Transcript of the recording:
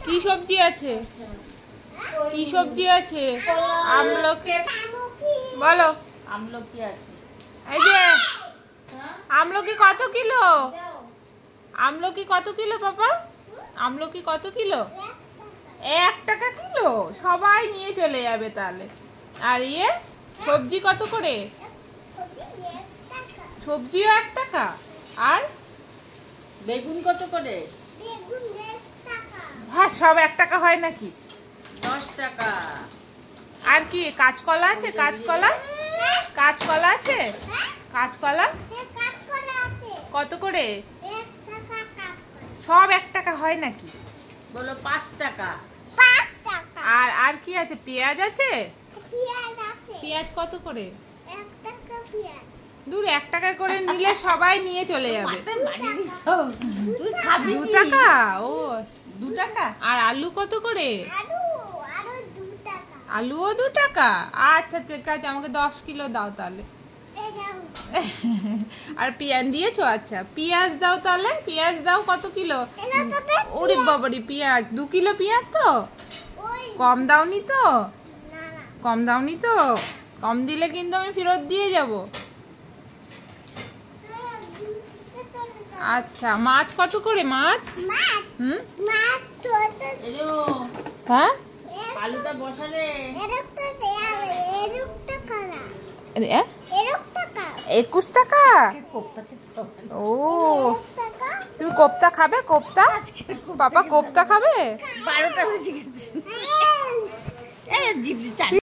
কি সবজি আছে? কি সবজি আছে? আমলকি। বলো। আমলকি আছে। এই যে আমলকি কত কিলো? আমলকি কত কিলো পাপা? আমলকি কত কিলো? 1 টাকা কিলো। সবাই নিয়ে চলে যাবে তাহলে। আর সবজি কত করে? সবজিও 1 টাকা। আর বেগুন কত করে? হ্যাঁ, সব 1 টাকা হয় নাকি? 10 টাকা। আর কি কাঁচকলা আছে? কাঁচকলা কাঁচকলা আছে? কাঁচকলা কত করে? সব 1 টাকা হয় নাকি? বলো 5 টাকা। আর আর কি আছে? পেঁয়াজ আছে? পেঁয়াজ কত করে? দূর 1 টাকা করে নিলে সবাই নিয়ে চলে যাবে। 2 টাকা? ও 2 টাকা। আর আলু কত করে? আলুও 2 টাকা। আচ্ছা ঠিক আছে, আমাকে 10 কিলো দাও তাহলে। আর পেঁয়াজ দিয়েছো? আচ্ছা পেঁয়াজ দাও তাহলে। পেঁয়াজ দাও কত কিলো? ওরে বাবারে, পেঁয়াজ 2 কিলো পেঁয়াজ তো কম দাওনি তো? কম দাওনি তো? কম দিলে কিন্তু আমি ফেরত দিয়ে যাব। আচ্ছা মাছ কত করে? মাছ হ্যাঁ, আলুটা বসালে 21 টাকা। ও তুমি কোপ্তা খাবে? কোপ্তা পাপা কোপ্তা খাবে? 12টা বেজে গেছে।